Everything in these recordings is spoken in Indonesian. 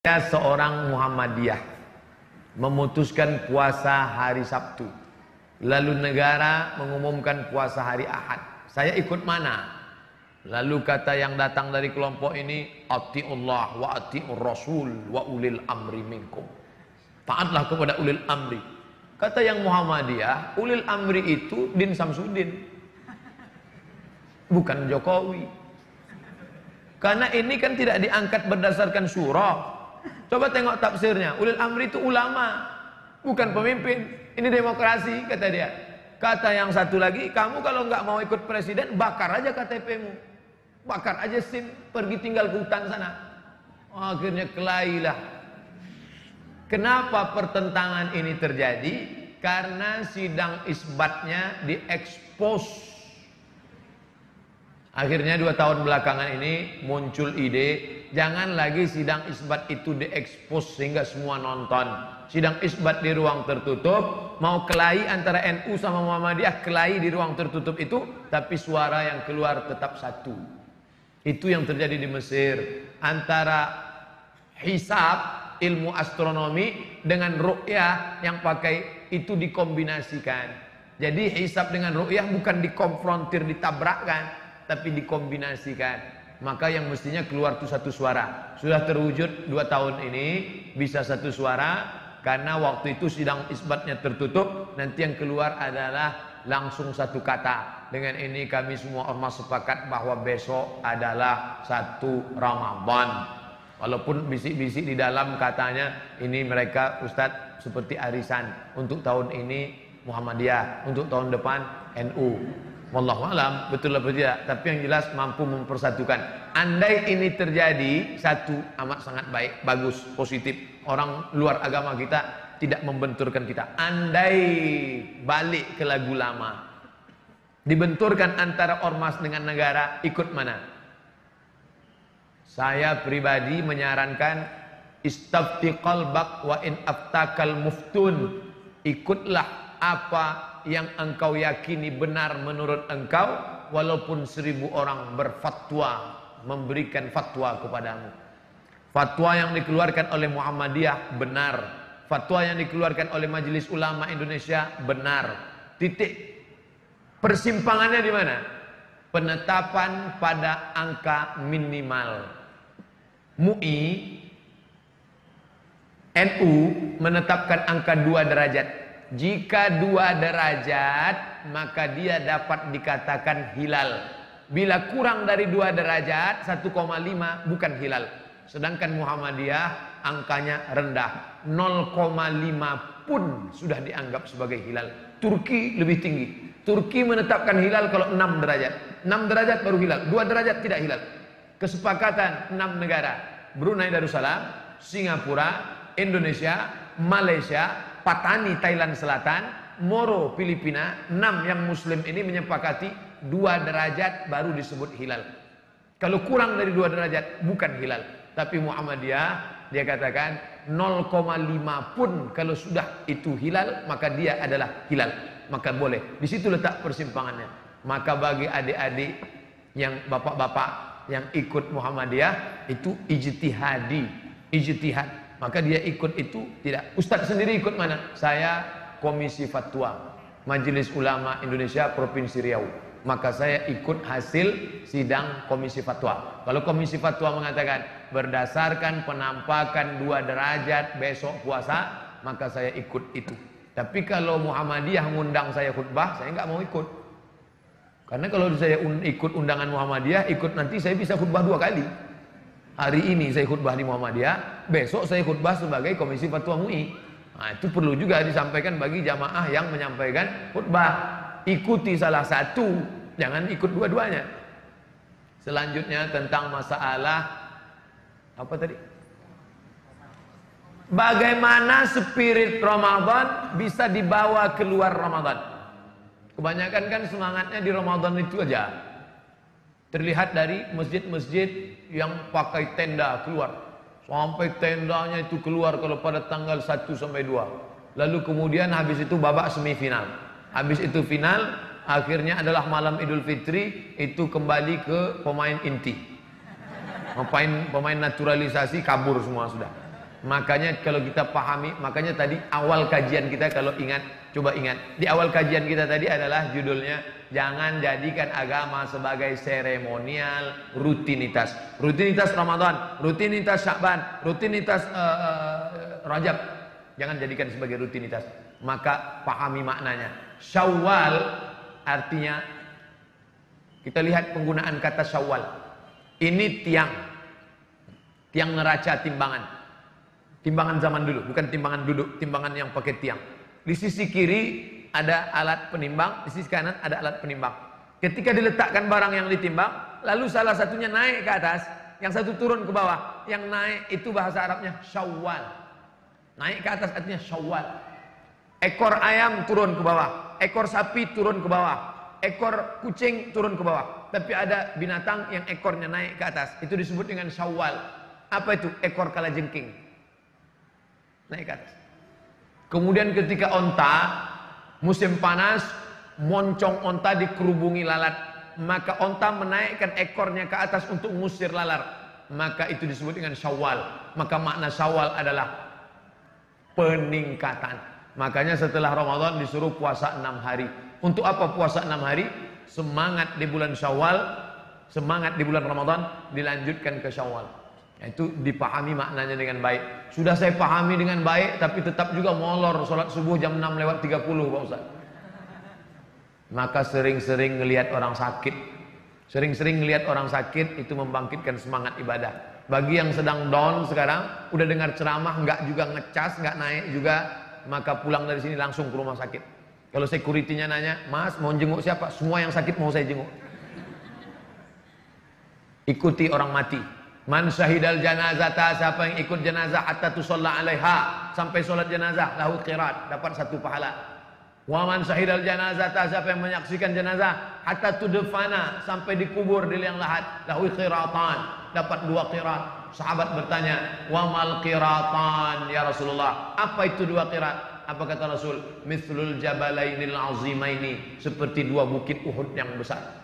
Seorang Muhammadiyah memutuskan puasa hari Sabtu, lalu negara mengumumkan puasa hari Ahad. Saya ikut mana? Lalu kata yang datang dari kelompok ini, atiullah wa atiur rasul wa ulil amri minkum. Taatlah kepada ulil amri. Kata yang Muhammadiyah, ulil amri itu Din Samsudin, bukan Jokowi. Karena ini kan tidak diangkat berdasarkan surah. Coba tengok tafsirnya. Ulil amri itu ulama, bukan pemimpin. Ini demokrasi, kata dia. Kata yang satu lagi, kamu kalau nggak mau ikut presiden, bakar aja KTP-mu, bakar aja SIM, pergi tinggal ke hutan sana. Akhirnya kelailah. Kenapa pertentangan ini terjadi? Karena sidang isbatnya diekspos. Akhirnya 2 tahun belakangan ini muncul ide, jangan lagi sidang isbat itu diekspos sehingga semua nonton. Sidang isbat di ruang tertutup, mau kelahi antara NU sama Muhammadiyah, kelahi di ruang tertutup itu, tapi suara yang keluar tetap satu. Itu yang terjadi di Mesir. Antara hisab, ilmu astronomi, dengan ru'yah yang pakai itu dikombinasikan. Jadi hisab dengan ru'yah bukan dikonfrontir, ditabrakkan, tapi dikombinasikan. Maka yang mestinya keluar itu satu suara. Sudah terwujud 2 tahun ini bisa satu suara, karena waktu itu sidang isbatnya tertutup. Nanti yang keluar adalah langsung satu kata. Dengan ini kami semua ormas sepakat bahwa besok adalah 1 Ramadan. Walaupun bisik-bisik di dalam katanya ini mereka Ustadz seperti arisan. Untuk tahun ini Muhammadiyah, untuk tahun depan NU. Wallahu alam, betul atau tidak, tapi yang jelas mampu mempersatukan. Andai ini terjadi, satu, amat sangat baik, bagus, positif. Orang luar agama kita tidak membenturkan kita. Andai balik ke lagu lama, dibenturkan antara ormas dengan negara, ikut mana? Saya pribadi menyarankan istafti qalbak wa in aftakal muftun. Ikutlah apa yang engkau yakini benar menurut engkau, walaupun 1000 orang berfatwa, memberikan fatwa kepadamu. Fatwa yang dikeluarkan oleh Muhammadiyah benar, fatwa yang dikeluarkan oleh Majelis Ulama Indonesia benar. Titik. Persimpangannya di mana? Penetapan pada angka minimal. MUI, NU menetapkan angka 2 derajat. Jika 2 derajat, maka dia dapat dikatakan hilal. Bila kurang dari 2 derajat, 1,5 bukan hilal. Sedangkan Muhammadiyah angkanya rendah, 0,5 pun sudah dianggap sebagai hilal. Turki lebih tinggi. Turki menetapkan hilal kalau 6 derajat. 6 derajat baru hilal, 2 derajat tidak hilal. Kesepakatan 6 negara, Brunei Darussalam, Singapura, Indonesia, Malaysia, Patani Thailand Selatan, Moro Filipina, 6 yang muslim ini menyepakati 2 derajat baru disebut hilal. Kalau kurang dari 2 derajat bukan hilal. Tapi Muhammadiyah dia katakan 0,5 pun kalau sudah itu hilal, maka dia adalah hilal, maka boleh. Di situ letak persimpangannya. Maka bagi adik-adik yang bapak-bapak yang ikut Muhammadiyah itu ijtihadi, ijtihad. Maka dia ikut itu tidak. Ustadz sendiri ikut mana? Saya Komisi Fatwa Majelis Ulama Indonesia Provinsi Riau. Maka saya ikut hasil sidang Komisi Fatwa. Kalau Komisi Fatwa mengatakan berdasarkan penampakan 2 derajat besok puasa, maka saya ikut itu. Tapi kalau Muhammadiyah ngundang saya khutbah, saya nggak mau ikut. Karena kalau saya ikut undangan Muhammadiyah, ikut nanti saya bisa khutbah 2 kali. Hari ini saya khutbah di Muhammadiyah, besok saya khutbah sebagai Komisi Fatwa MUI. Nah, itu perlu juga disampaikan bagi jamaah yang menyampaikan khutbah. Ikuti salah satu, jangan ikut dua-duanya. Selanjutnya tentang masalah apa tadi? Bagaimana spirit Ramadan bisa dibawa keluar Ramadan? Kebanyakan kan semangatnya di Ramadan itu aja. Terlihat dari masjid-masjid yang pakai tenda keluar. Sampai tendanya itu keluar kalau pada tanggal 1 sampai 2. Lalu kemudian habis itu babak semifinal. Habis itu final, akhirnya adalah malam Idul Fitri, itu kembali ke pemain inti. Pemain naturalisasi kabur semua sudah. Makanya kalau kita pahami, makanya tadi awal kajian kita kalau ingat, coba ingat. Di awal kajian kita tadi adalah judulnya, jangan jadikan agama sebagai seremonial, rutinitas. Rutinitas Ramadan, rutinitas Sya'ban, rutinitas Rajab. Jangan jadikan sebagai rutinitas. Maka pahami maknanya. Syawal artinya, kita lihat penggunaan kata Syawal. Ini tiang neraca timbangan. Timbangan zaman dulu, bukan timbangan duduk, timbangan yang pakai tiang. Di sisi kiri ada alat penimbang, di sisi kanan ada alat penimbang. Ketika diletakkan barang yang ditimbang, lalu salah satunya naik ke atas, yang satu turun ke bawah. Yang naik itu bahasa Arabnya Syawal. Naik ke atas artinya Syawal. Ekor ayam turun ke bawah, ekor sapi turun ke bawah, ekor kucing turun ke bawah. Tapi ada binatang yang ekornya naik ke atas, itu disebut dengan Syawal. Apa itu? Ekor kalajengking. Naik ke atas. Kemudian ketika onta, musim panas, moncong onta dikerubungi lalat, maka onta menaikkan ekornya ke atas untuk mengusir lalat, maka itu disebut dengan Syawal. Maka makna Syawal adalah peningkatan. Makanya setelah Ramadan disuruh puasa 6 hari. Untuk apa puasa 6 hari? Semangat di bulan Syawal, semangat di bulan Ramadan, dilanjutkan ke Syawal. Itu dipahami maknanya dengan baik. Sudah saya pahami dengan baik, tapi tetap juga molor sholat subuh jam 6:30 Pak Ustaz. Maka sering-sering ngelihat orang sakit. Sering-sering ngelihat orang sakit itu membangkitkan semangat ibadah. Bagi yang sedang down sekarang, udah dengar ceramah nggak juga ngecas, nggak naik juga, maka pulang dari sini langsung ke rumah sakit. Kalau security-nya nanya, "Mas, mau jenguk siapa?" Semua yang sakit mau saya jenguk. Ikuti orang mati. Man syahidal janazata, siapa yang ikut jenazah hatta tusalla alaiha, sampai solat jenazah, lahu qirat, dapat 1 pahala. Wa man syahidal janazata, siapa yang menyaksikan jenazah hatta tudfana, sampai dikubur di liang lahat, lahu qiratan, dapat 2 qirat. Sahabat bertanya, wa mal qiratan ya Rasulullah? Apa itu 2 qirat? Apa kata Rasul? Mithlul jabalainil azimaini, seperti 2 bukit Uhud yang besar.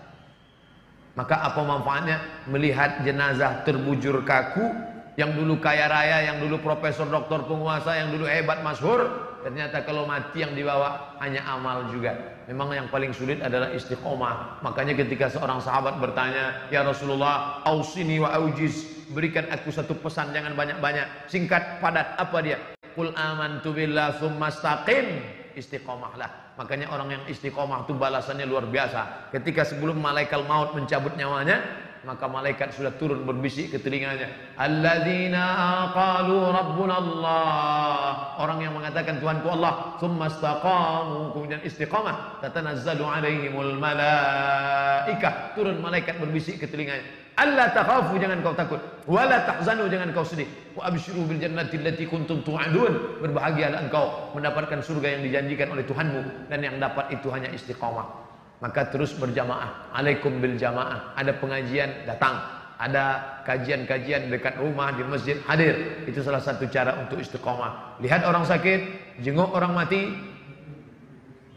Maka apa manfaatnya? Melihat jenazah terbujur kaku, yang dulu kaya raya, yang dulu profesor, doktor, penguasa, yang dulu hebat, masyhur, ternyata kalau mati yang dibawa hanya amal juga. Memang yang paling sulit adalah istiqomah. Makanya ketika seorang sahabat bertanya, "Ya Rasulullah, ausini wa aujiz, berikan aku 1 pesan, jangan banyak-banyak, singkat, padat." Apa dia? Qul amantu billah tsumma istaqim. Istiqomahlah. Makanya orang yang istiqomah itu balasannya luar biasa. Ketika sebelum malaikat maut mencabut nyawanya, maka malaikat sudah turun berbisik ke telinganya, alladzina qalu rabbuna Allah, orang yang mengatakan Tuhanku Allah, tsumma istaqamu, kemudian istiqamah, tatanazzalu alaihimul malaikah, turun malaikat berbisik ke telinganya, alla takhafu, jangan kau takut, wala tahzanu, jangan kau sedih, wa abshiru bil jannati allati kuntum tu'adun, berbahagialah engkau mendapatkan surga yang dijanjikan oleh Tuhanmu, dan yang dapat itu hanya istiqamah. Maka terus berjamaah, alaikum bil jamaah. Ada pengajian, datang. Ada kajian-kajian dekat rumah, di masjid, hadir. Itu salah satu cara untuk istiqomah. Lihat orang sakit, jenguk orang mati,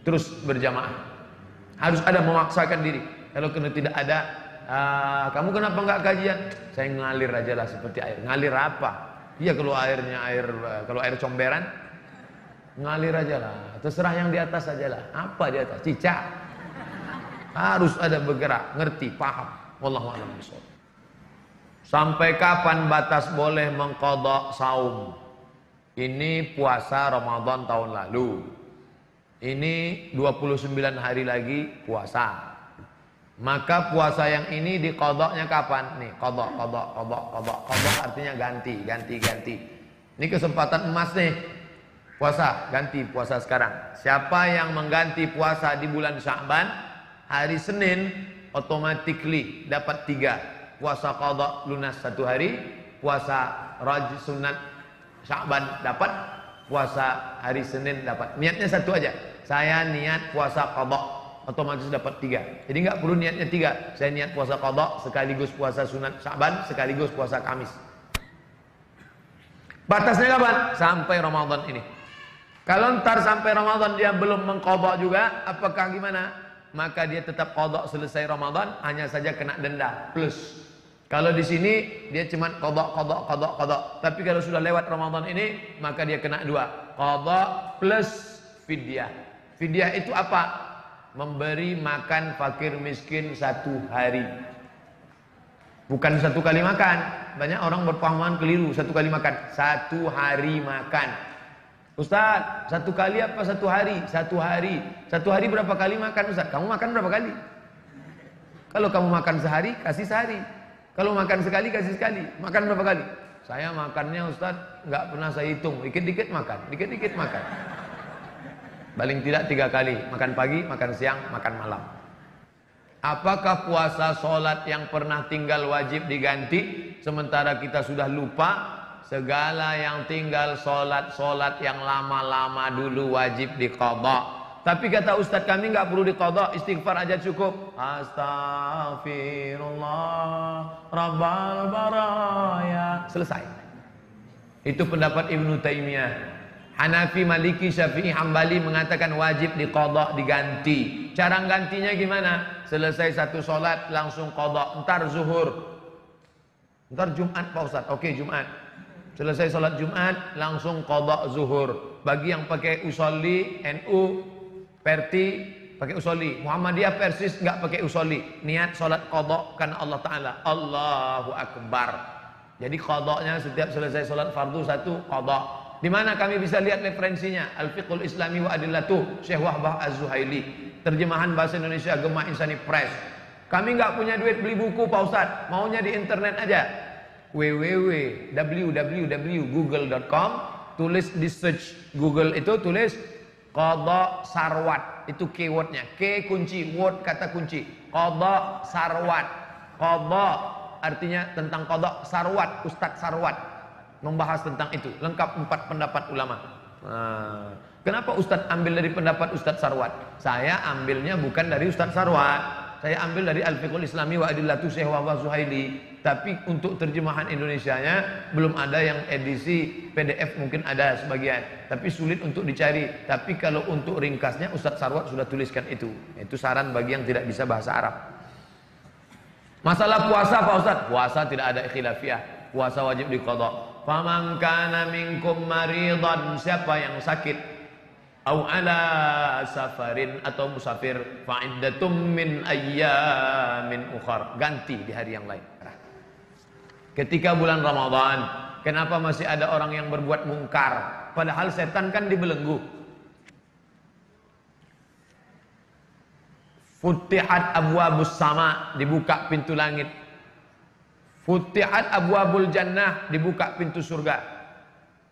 terus berjamaah. Harus ada memaksakan diri. Kalau kena tidak ada, kamu kenapa enggak kajian? Saya ngalir aja lah seperti air. Ngalir apa? Iya, kalau airnya kalau air comberan, ngalir aja lah. Terserah yang di atas aja lah. Apa di atas? Cicak. Harus ada bergerak, ngerti, paham. Wallahu a'lam bishawab. Sampai kapan batas boleh mengqadha saum? Ini puasa Ramadan tahun lalu. Ini 29 hari lagi puasa. Maka puasa yang ini diqadhanya kapan? Nih, qadha artinya ganti. Ini kesempatan emas nih. Puasa, ganti puasa sekarang. Siapa yang mengganti puasa di bulan Sya'ban, hari Senin automatically dapat 3. Puasa qadha lunas 1 hari, puasa sunat Sya'ban dapat, puasa hari Senin dapat. Niatnya 1 aja. Saya niat puasa qadha, otomatis dapat 3. Jadi enggak perlu niatnya 3. Saya niat puasa qadha sekaligus puasa sunat Sya'ban sekaligus puasa Kamis. Batasnya kapan? Sampai Ramadan ini. Kalau ntar sampai Ramadan dia belum mengqadha juga, apakah gimana? Maka dia tetap qadha selesai Ramadan, hanya saja kena denda plus. Kalau di sini dia cuma qadha. Tapi kalau sudah lewat Ramadan ini maka dia kena dua, qadha plus fidyah. Fidyah itu apa? Memberi makan fakir miskin 1 hari. Bukan 1 kali makan. Banyak orang berpahaman keliru, 1 kali makan. 1 hari makan. Ustaz, 1 kali apa 1 hari? 1 hari. 1 hari berapa kali makan Ustaz? Kamu makan berapa kali? Kalau kamu makan sehari, kasih sehari. Kalau makan sekali, kasih sekali. Makan berapa kali? Saya makannya Ustaz, nggak pernah saya hitung. Dikit-dikit makan, dikit-dikit makan. Paling tidak 3 kali. Makan pagi, makan siang, makan malam. Apakah puasa sholat yang pernah tinggal wajib diganti? Sementara kita sudah lupa. Segala yang tinggal sholat yang lama-lama dulu wajib diqadha. Tapi kata Ustadz kami nggak perlu diqadha, istighfar aja cukup. Astaghfirullah Rabbal baraya. Selesai. Itu pendapat Ibnu Taimiyah. Hanafi, Maliki, Syafi'i, Hambali mengatakan wajib diqadha, diganti. Cara gantinya gimana? Selesai 1 sholat langsung qadha. Ntar zuhur, ntar Jumat Pak Ustadz. Oke, Jumat. Selesai sholat Jumat langsung qadha zuhur. Bagi yang pakai usolli, NU, Perti pakai usolli, Muhammadiyah Persis nggak pakai usolli. Niat sholat qadha karena Allah Ta'ala. Allahu Akbar. Jadi qadhanya setiap selesai sholat fardu 1 qadha. Di mana kami bisa lihat referensinya? Al-Fiqhul Islami wa Adillatuh, Syekh Wahbah Az-Zuhaili. Terjemahan bahasa Indonesia Gemah Insani Press. Kami nggak punya duit beli buku Pak Ustadz, maunya di internet aja. www.google.com, tulis di search Google itu tulis qadha sarwat, itu keywordnya. K kunci, word kata kunci. Qadha sarwat. Qadha artinya tentang qadha, sarwat Ustadz Sarwat membahas tentang itu, lengkap 4 pendapat ulama. Kenapa Ustadz ambil dari pendapat Ustadz Sarwat? Saya ambilnya bukan dari Ustadz Sarwat, saya ambil dari Al-Fiqhul Islami wa Adillatuh Syekh Wahbah Zuhaili. Tapi untuk terjemahan Indonesianya belum ada, yang edisi PDF mungkin ada sebagian, tapi sulit untuk dicari. Tapi kalau untuk ringkasnya Ustadz Sarwat sudah tuliskan itu. Itu saran bagi yang tidak bisa bahasa Arab. Masalah puasa Pak Ustadz, puasa tidak ada khilafiyah, puasa wajib diqadha. Faman kana minkum maridan, siapa yang sakit, au ala safarin, atau musafir, fa iddatum min ayyamin ukhar, ganti di hari yang lain. Ketika bulan Ramadan, kenapa masih ada orang yang berbuat mungkar? Padahal setan kan dibelenggu. Futihat abwabus sama, dibuka pintu langit. Futihat abwabul jannah, dibuka pintu surga.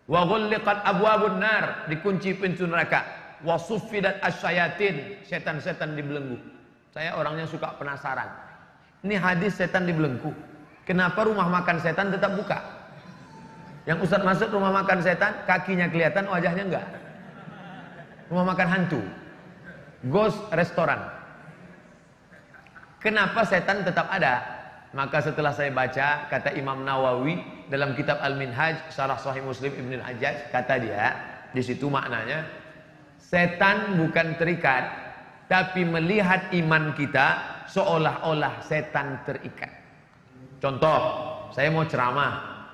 Wa ghulliqat abwabun nar, dikunci pintu neraka. Wa suffidat asyayatin, setan-setan dibelenggu. Saya orangnya suka penasaran. Ini hadis setan dibelenggu. Kenapa rumah makan setan tetap buka? Yang Ustadz masuk rumah makan setan, kakinya kelihatan, wajahnya enggak. Rumah makan hantu, ghost restoran. Kenapa setan tetap ada? Maka setelah saya baca, kata Imam Nawawi dalam kitab Al-Minhaj Syarah Sahih Muslim Ibn Al-Hajjaj, kata dia di situ maknanya, setan bukan terikat, tapi melihat iman kita seolah-olah setan terikat. Contoh, saya mau ceramah.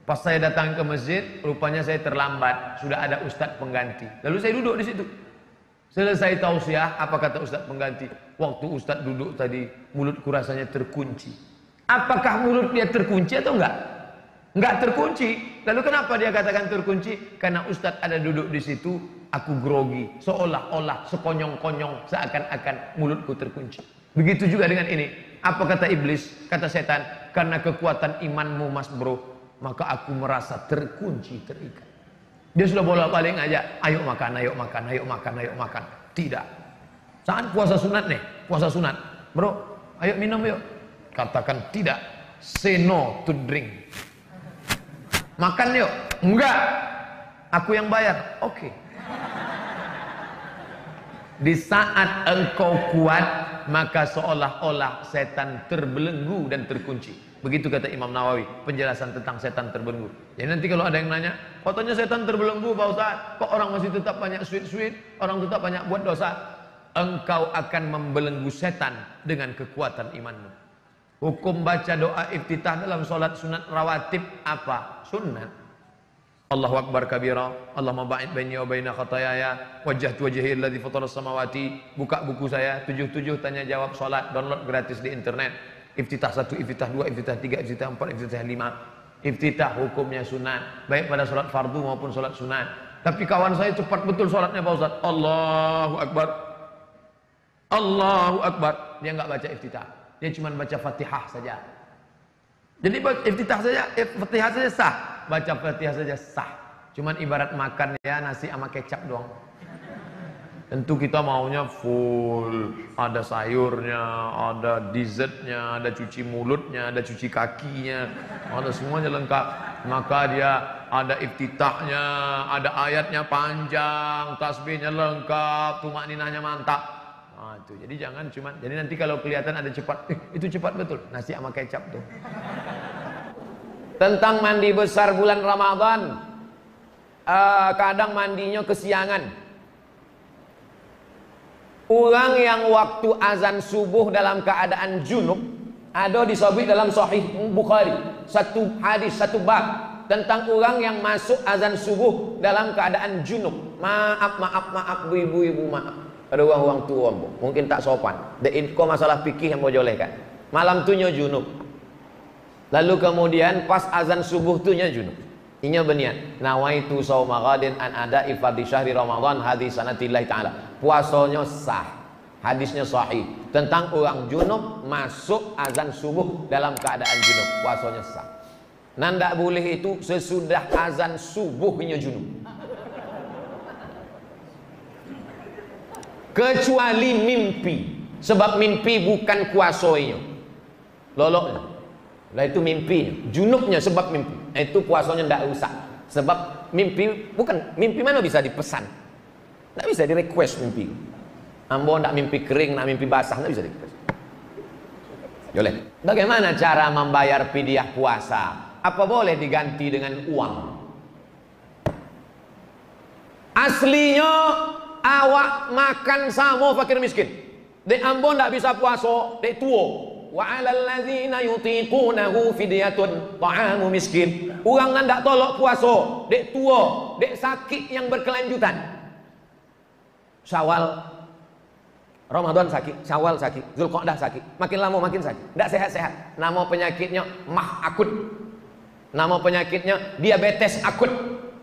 Pas saya datang ke masjid, rupanya saya terlambat, sudah ada ustadz pengganti. Lalu saya duduk di situ. Selesai tausiah, apa kata ustadz pengganti? Waktu ustadz duduk tadi, mulutku rasanya terkunci. Apakah mulut dia terkunci atau enggak? Enggak terkunci. Lalu kenapa dia katakan terkunci? Karena ustadz ada duduk di situ, aku grogi, seolah-olah, sekonyong-konyong, seakan-akan mulutku terkunci. Begitu juga dengan ini. Apa kata iblis? Kata setan, karena kekuatan imanmu mas bro, maka aku merasa terkunci, terikat. Dia sudah bolak-balik ngajak, ayo makan, ayo makan, ayo makan, ayo makan. Tidak. Saat puasa sunat nih, puasa sunat. Bro, ayo minum yuk. Katakan tidak. Say no to drink. Makan yuk. Enggak. Aku yang bayar. Oke. Di saat engkau kuat, maka seolah-olah setan terbelenggu dan terkunci. Begitu kata Imam Nawawi, penjelasan tentang setan terbelenggu. Jadi nanti kalau ada yang nanya, katanya setan terbelenggu Pak Ustaz, kok orang masih tetap banyak sweet-sweet, orang tetap banyak buat dosa? Engkau akan membelenggu setan dengan kekuatan imanmu. Hukum baca doa iftitah dalam sholat sunat rawatib apa? Sunnah. Allahu Akbar kabira, Allahumma ba'id baini wa baina khatayaya, wajjahtu wajhi alladzi fatara samawati. Buka buku saya 77 tanya jawab salat, download gratis di internet. Iftitah 1, iftitah 2, iftitah 3, iftitah 4, iftitah 5. Iftitah hukumnya sunat, baik pada salat fardu maupun salat sunat. Tapi kawan saya cepat betul salatnya Pak Ustaz. Allahu Akbar. Allahu Akbar. Dia enggak baca iftitah. Dia cuma baca Fatihah saja. Jadi iftitah saja, Fatihah saja sah. Baca Fatihah saja sah. Cuman ibarat makan ya nasi sama kecap doang. Tentu kita maunya full. Ada sayurnya, ada dessertnya, ada cuci mulutnya, ada cuci kakinya, ada semuanya lengkap. Maka dia ada iftitahnya, ada ayatnya panjang, tasbihnya lengkap, tumakninahnya mantap. Nah, itu. Jadi jangan cuman. Jadi nanti kalau kelihatan ada cepat, itu cepat betul. Nasi sama kecap tuh. Tentang mandi besar bulan Ramadan, kadang mandinya kesiangan. Orang yang waktu azan subuh dalam keadaan junub, ada disebut dalam Sahih Bukhari, satu hadis, satu bab tentang orang yang masuk azan subuh dalam keadaan junub. Maaf ibu-ibu, maaf. Ada orang tua mungkin tak sopan. Kau masalah fikih yang boleh kan. Malam tunya junub. Lalu kemudian pas azan subuh tunya junub. Inya berniat, nawaitu shauma ghadin an ada'i fardhi syahri Ramadan hadis sanatillahi taala. Puasanya sah. Hadisnya sahih tentang orang junub masuk azan subuh dalam keadaan junub, puasanya sah. Nanda boleh itu sesudah azan subuhnya junub. Kecuali mimpi, sebab mimpi bukan kuasanya. Loloknya. Lah itu mimpi, junubnya sebab mimpi. Itu puasanya ndak usah. Sebab mimpi bukan mimpi mana bisa dipesan. Ndak bisa di request mimpi. Ambo ndak mimpi kering, ndak mimpi basah, ndak bisa di request. Boleh. Bagaimana cara membayar fidyah puasa? Apa boleh diganti dengan uang? Aslinya awak makan sama fakir miskin. Dek ambo ndak bisa puasa, dek tuo. Wa 'alal ladzina yutiqunahu fidyatun ta'amu miskin. Orang ndak tolok puasa, dek tua, dek sakit yang berkelanjutan. Syawal Ramadan sakit, Syawal sakit, Zulqa'dah sakit, makin lama makin sakit, ndak sehat-sehat. Nama penyakitnya mah akut. Nama penyakitnya diabetes akut,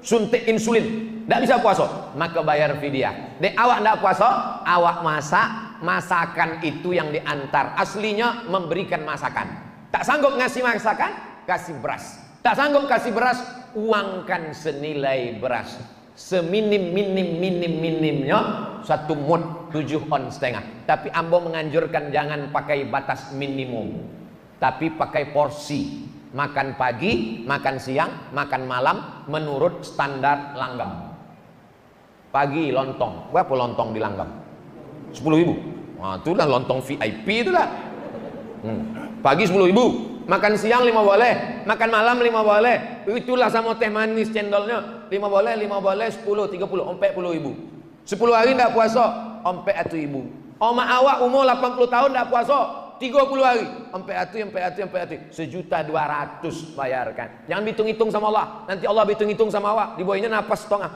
suntik insulin, ndak bisa puasa, maka bayar fidyah. Dek awak ndak puasa, awak masak. Masakan itu yang diantar. Aslinya memberikan masakan. Tak sanggup ngasih masakan, kasih beras. Tak sanggup kasih beras, uangkan senilai beras. Seminim-minimnya 1 mud 7 on setengah. Tapi ambo menganjurkan jangan pakai batas minimum, tapi pakai porsi. Makan pagi, makan siang, makan malam menurut standar langgam. Pagi lontong, berapa lontong di langgam? 10.000. Nah, itulah lontong VIP itulah. Pagi 10.000, makan siang 5 boleh, makan malam 5 boleh. Itulah sama teh manis cendolnya 5 boleh, 10, 30, 40.000. 10 hari ndak puasa, 40.000. Oma awak umur 80 tahun ndak puasa, 30 hari, 40, 1.200.000 bayarkan. Jangan hitung-hitung sama Allah. Nanti Allah hitung-hitung sama awak, di bawahnya napas setengah.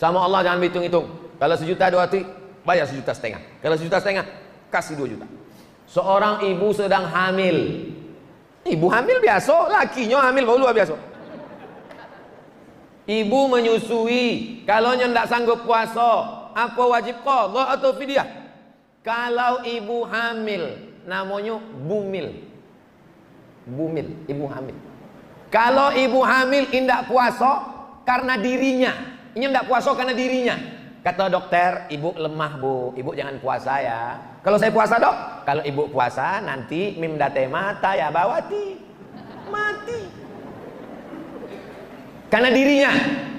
Sama Allah jangan hitung-hitung. Kalau 1.200.000 bayar 1.500.000. Kalau 1.500.000 kasih 2 juta. Seorang ibu sedang hamil. Ibu hamil biasa, lakinya hamil baru luar biasa. Ibu menyusui, kalau ndak sanggup puasa, apa wajib qadha atau fidyah? Kalau ibu hamil, namanya bumil. Bumil, ibu hamil. Kalau ibu hamil indak puasa karena dirinya, ini ndak puasa karena dirinya. Kata dokter, ibu lemah bu, ibu jangan puasa ya. Kalau saya puasa dok, kalau ibu puasa nanti mimdate mata ya bawati mati. Karena dirinya.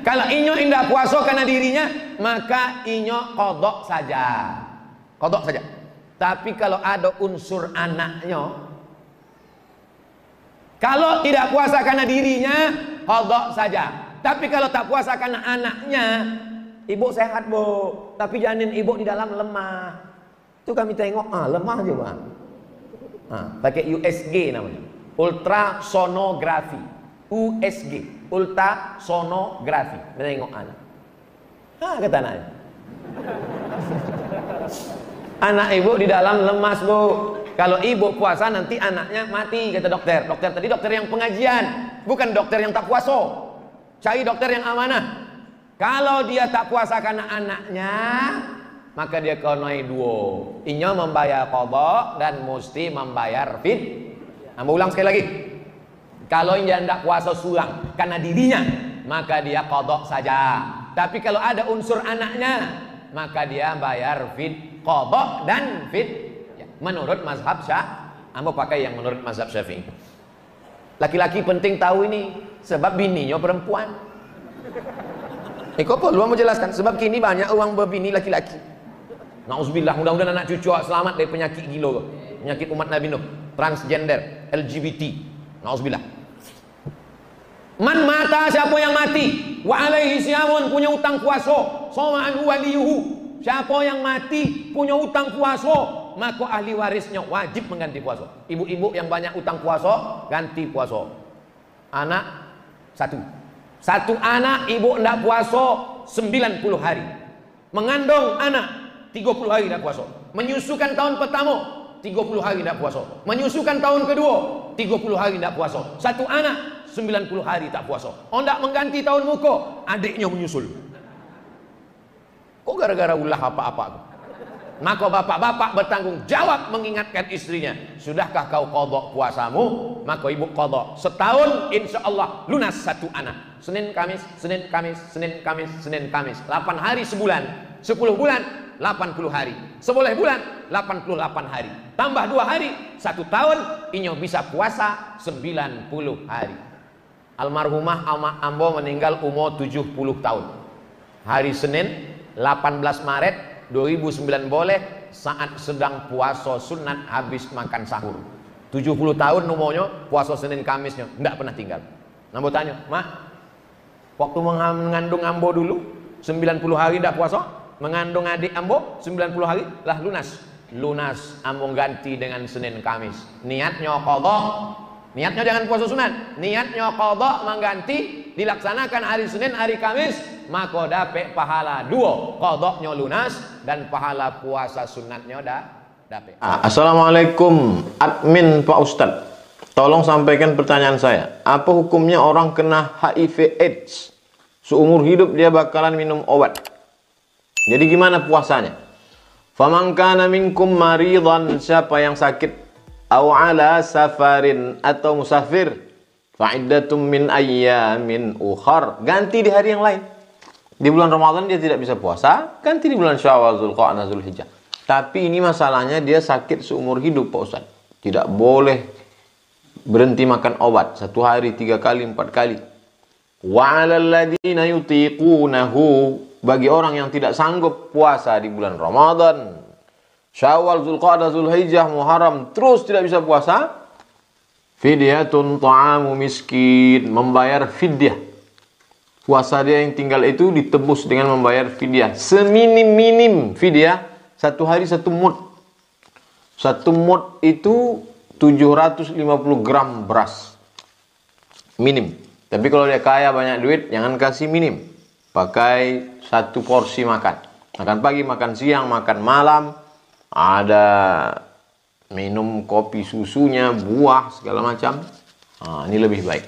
Kalau inyo indak puasa karena dirinya, maka inyo kodok saja. Kodok saja. Tapi kalau ada unsur anaknya, kalau tidak puasa karena dirinya, kodok saja. Tapi kalau tak puasa karena anaknya, ibu sehat bu, tapi janin ibu di dalam lemah. Itu kami tengok, lemah juga. Pakai USG namanya, ultrasonografi. USG, ultrasonografi. Tengok anak. Kata anaknya. Anak ibu di dalam lemas, Bu. Kalau ibu puasa nanti anaknya mati, kata dokter. Dokter tadi dokter yang pengajian, bukan dokter yang tak puasa. Cari dokter yang amanah. Kalau dia tak puasa karena anaknya, maka dia konoi duo. Inya membayar qadha dan mesti membayar fid. Ambo ulang sekali lagi. Kalau dia tidak puasa sulang karena dirinya, maka dia qadha saja. Tapi kalau ada unsur anaknya, maka dia bayar fid, qadha dan fid. Ya, menurut mazhab Ambo pakai yang menurut mazhab Syafi'i. Laki-laki penting tahu ini sebab bininya perempuan. Kok perlu mau jelaskan sebab kini banyak orang berbini laki-laki. Nauzubillah, mudah-mudahan anak cucu selamat dari penyakit gila, penyakit umat Nabi Nuh, transgender, LGBT. Nauzubillah. Man mata, siapa yang mati, wa alaihi siyamun, punya utang puasa, soma'an waliyuhu, siapa yang mati punya utang puasa, maka ahli warisnya wajib mengganti puasa. Ibu-ibu yang banyak utang puasa, ganti puasa. Anak satu anak ibu tidak puasa 90 hari. Mengandung anak 30 hari tidak puasa. Menyusukan tahun pertama 30 hari tidak puasa. Menyusukan tahun kedua 30 hari tidak puasa. Satu anak 90 hari tak puasa. Tidak mengganti tahun muka, adiknya menyusul. Kok gara-gara ulah apa-apa? Maka bapak-bapak bertanggung jawab mengingatkan istrinya, sudahkah kau qadha puasamu? Maka ibu qadha. Setahun insya Allah lunas satu anak. Senin Kamis, Senin Kamis, Senin Kamis, Senin Kamis. 8 hari sebulan. 10 bulan 80 hari. 11 bulan 88 hari. Tambah 2 hari 1 tahun, inyo bisa puasa 90 hari. Almarhumah Ambo meninggal umur 70 tahun. Hari Senin 18 Maret 2009 boleh saat sedang puasa sunat habis makan sahur. 70 tahun umurnya, puasa Senin Kamisnya tidak pernah tinggal. Ambo tanya, "Mak, waktu mengandung Ambo dulu 90 hari tidak puasa, mengandung adik Ambo 90 hari lah lunas Ambo ganti dengan Senin Kamis. Niatnya qadha, niatnya jangan puasa sunat, niatnya qadha mengganti, dilaksanakan hari Senin hari Kamis, maka dapat pahala 2, qadhanya lunas dan pahala puasa sunatnya dapat. Assalamualaikum admin Pak Ustadz, tolong sampaikan pertanyaan saya. Apa hukumnya orang kena HIV AIDS seumur hidup dia bakalan minum obat? Jadi gimana puasanya? Faman kana minkum maridan, siapa yang sakit, aw ala safarin atau musafir, fa'iddatum min ayyamin ukhar, ganti di hari yang lain. Di bulan Ramadan dia tidak bisa puasa, ganti di bulan Syawal, Zulqa'dah, Zulhijjah. Tapi ini masalahnya dia sakit seumur hidup Pak Ustaz. Tidak boleh berhenti makan obat 1 hari 3 kali 4 kali. Wa 'alal ladzina yutiqunahu, bagi orang yang tidak sanggup puasa di bulan Ramadan, Syawal, Zulqa'dah, Zulhijjah, Muharram, terus tidak bisa puasa, fidyatun ta'amu miskin, membayar fidyah. Puasa dia yang tinggal itu ditebus dengan membayar fidyah. Seminim-minim fidyah 1 hari 1 mud. 1 mud itu 750 gram beras. Minim. Tapi kalau dia kaya banyak duit, jangan kasih minim. Pakai 1 porsi makan. Makan pagi, makan siang, makan malam. Ada minum kopi susunya, buah, segala macam. Ini lebih baik.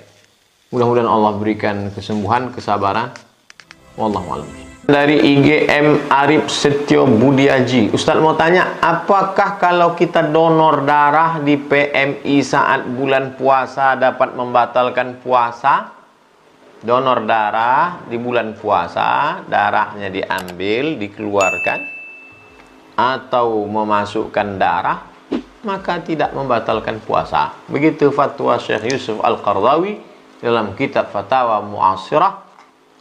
Mudah-mudahan Allah berikan kesembuhan, kesabaran. Wallahu a'lam. Dari IGM Arif Setio Budiaji, Ustadz mau tanya, apakah kalau kita donor darah di PMI saat bulan puasa dapat membatalkan puasa? Donor darah di bulan puasa, darahnya diambil, dikeluarkan, atau memasukkan darah, maka tidak membatalkan puasa. Begitu fatwa Syekh Yusuf Al-Qardawi dalam kitab Fatawa Mu'asirah.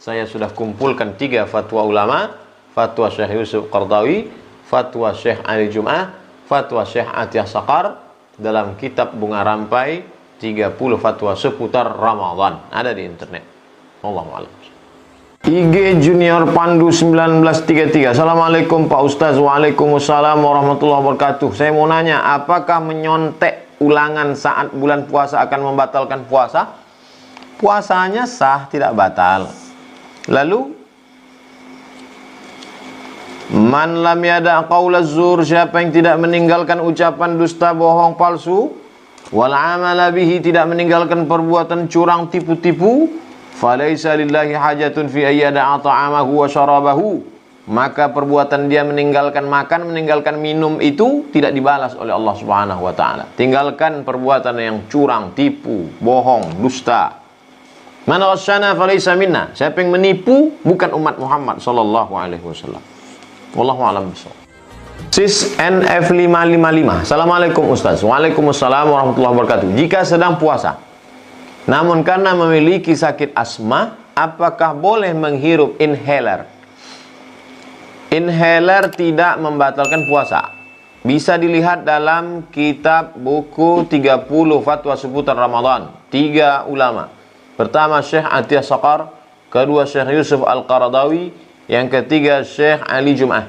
Saya sudah kumpulkan 3 fatwa ulama, fatwa Syekh Yusuf Qardawi, fatwa Syekh Ali Jum'ah, fatwa Syekh Atiyah Saqar, dalam kitab Bunga Rampai, 30 fatwa seputar Ramadan. Ada di internet. Wallahu a'lam. IG Junior Pandu 1933. Assalamualaikum Pak Ustaz. Waalaikumsalam warahmatullahi wabarakatuh. Saya mau nanya, apakah menyontek ulangan saat bulan puasa akan membatalkan puasa? Puasanya sah, tidak batal. Lalu man lam yada' qaulaz zur, siapa yang tidak meninggalkan ucapan dusta, bohong, palsu, wal amala bihi, tidak meninggalkan perbuatan curang, tipu-tipu, falaisa lillahi hajatun fi ayyada'a ta'amahu wa syarabahu, maka perbuatan dia meninggalkan makan, meninggalkan minum itu tidak dibalas oleh Allah Subhanahu wa taala. Tinggalkan perbuatan yang curang, tipu, bohong, dusta. Man ghasyana falaisa minna, siapa yang menipu bukan umat Muhammad sallallahu alaihi wasallam. Wallahu a'lam bishawab. Sis NF555. Assalamualaikum Ustaz. Waalaikumsalam warahmatullahi wabarakatuh. Jika sedang puasa, namun karena memiliki sakit asma, apakah boleh menghirup inhaler? Inhaler tidak membatalkan puasa. Bisa dilihat dalam kitab buku 30 fatwa seputar Ramadan. 3 ulama. Pertama Syekh Atiyah Saqar, kedua Syekh Yusuf Al-Qaradawi, yang ketiga Syekh Ali Jum'ah.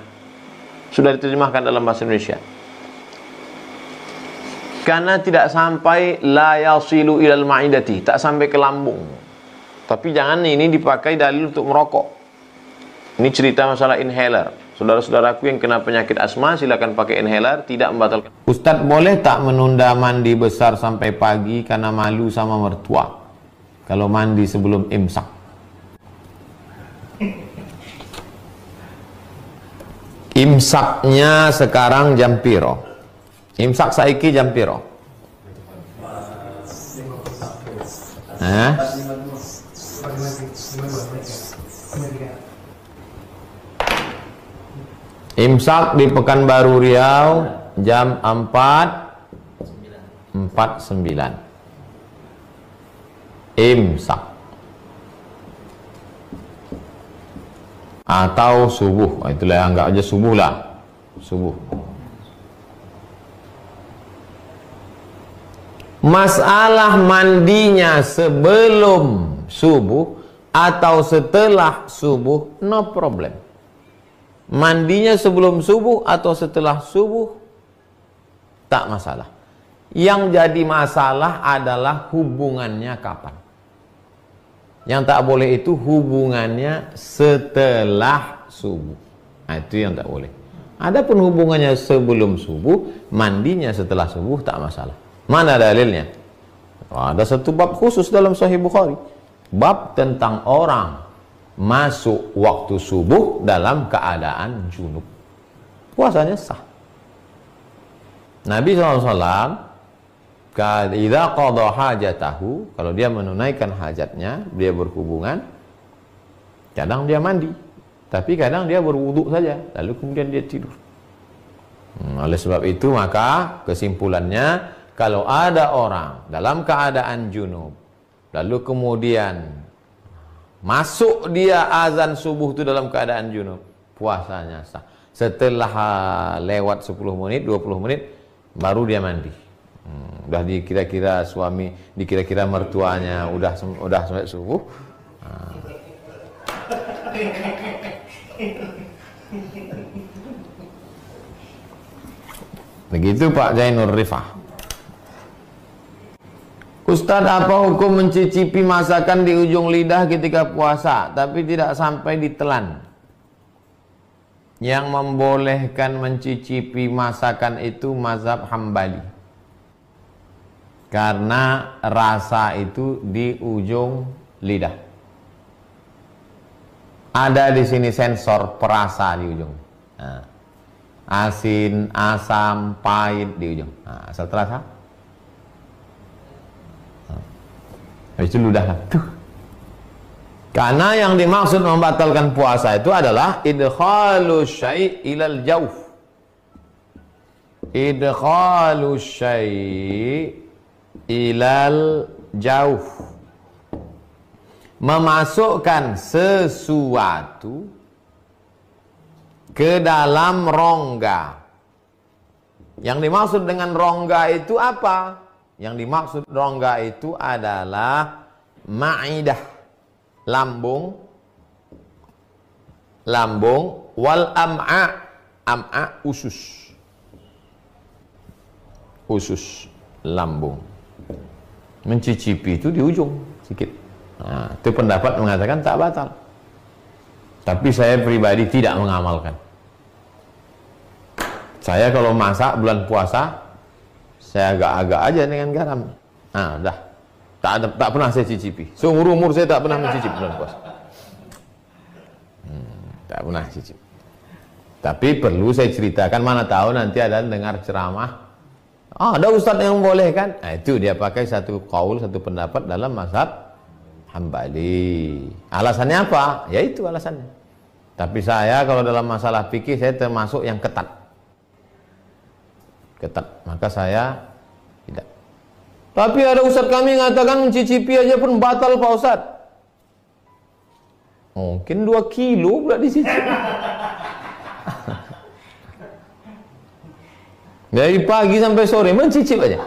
Sudah diterjemahkan dalam bahasa Indonesia. Karena tidak sampai la yasilu ilal ma'idati, tak sampai ke lambung. Tapi jangan ini dipakai dalil untuk merokok. Ini cerita masalah inhaler. Saudara-saudaraku yang kena penyakit asma, silakan pakai inhaler, tidak membatalkan. Ustadz, boleh tak menunda mandi besar sampai pagi karena malu sama mertua kalau mandi sebelum imsak? Imsaknya sekarang jam piro? Imsak saiki jam piro? Imsak di Pekanbaru Riau jam 4:49. Imsak atau subuh, itulah, anggap aja subuh lah, subuh. Masalah mandinya sebelum subuh atau setelah subuh, no problem. Mandinya sebelum subuh atau setelah subuh, tak masalah. Yang jadi masalah adalah hubungannya kapan. Yang tak boleh itu hubungannya setelah subuh. Nah, itu yang tak boleh. Adapun hubungannya sebelum subuh, mandinya setelah subuh, tak masalah. Mana dalilnya? Ada satu bab khusus dalam Sahih Bukhari. Bab tentang orang masuk waktu subuh dalam keadaan junub. Puasanya sah. Nabi SAW, idza qada hajatahu, kalau dia menunaikan hajatnya, dia berhubungan, kadang dia mandi, tapi kadang dia berwudu saja, lalu kemudian dia tidur. Oleh sebab itu, maka kesimpulannya, kalau ada orang dalam keadaan junub, lalu kemudian masuk dia azan subuh itu dalam keadaan junub, puasanya sah. Setelah lewat 10 menit, 20 menit, baru dia mandi. Udah dikira-kira suami, dikira-kira mertuanya udah sampai subuh. Begitu Pak Zainur Rifah. Ustadz, apa hukum mencicipi masakan di ujung lidah ketika puasa tapi tidak sampai ditelan? Yang membolehkan mencicipi masakan itu mazhab Hambali. Karena rasa itu di ujung lidah. Ada di sini sensor perasa di ujung. Nah, asin, asam, pahit di ujung. Nah, setelah rasa, habis itu ludah. Tuh. Karena yang dimaksud membatalkan puasa itu adalah idkhalu syai' ilal jawf. Idkhalu syai' ilal jauh, memasukkan sesuatu ke dalam rongga. Yang dimaksud dengan rongga itu apa? Yang dimaksud rongga itu adalah ma'idah, lambung, lambung, wal am'a usus. Usus lambung. Mencicipi itu di ujung sedikit. Nah, itu pendapat mengatakan tak batal. Tapi saya pribadi tidak mengamalkan. Saya kalau masak bulan puasa, saya agak-agak aja dengan garam. Nah, udah. Tak pernah saya cicipi. Seumur umur saya tak pernah mencicip bulan puasa. Tak pernah cicip. Tapi perlu saya ceritakan, mana tahu nanti ada dengar ceramah. Ada ustadz yang membolehkan. Nah, itu dia pakai satu qaul, satu pendapat dalam mazhab Hambali. Alasannya apa? Ya itu alasannya. Tapi saya kalau dalam masalah fikih saya termasuk yang ketat. Maka saya tidak. Tapi ada ustadz kami mengatakan mencicipi aja pun batal Pak Ustadz. Mungkin 2 kilo pula dicicip. Dari pagi sampai sore mencicip aja.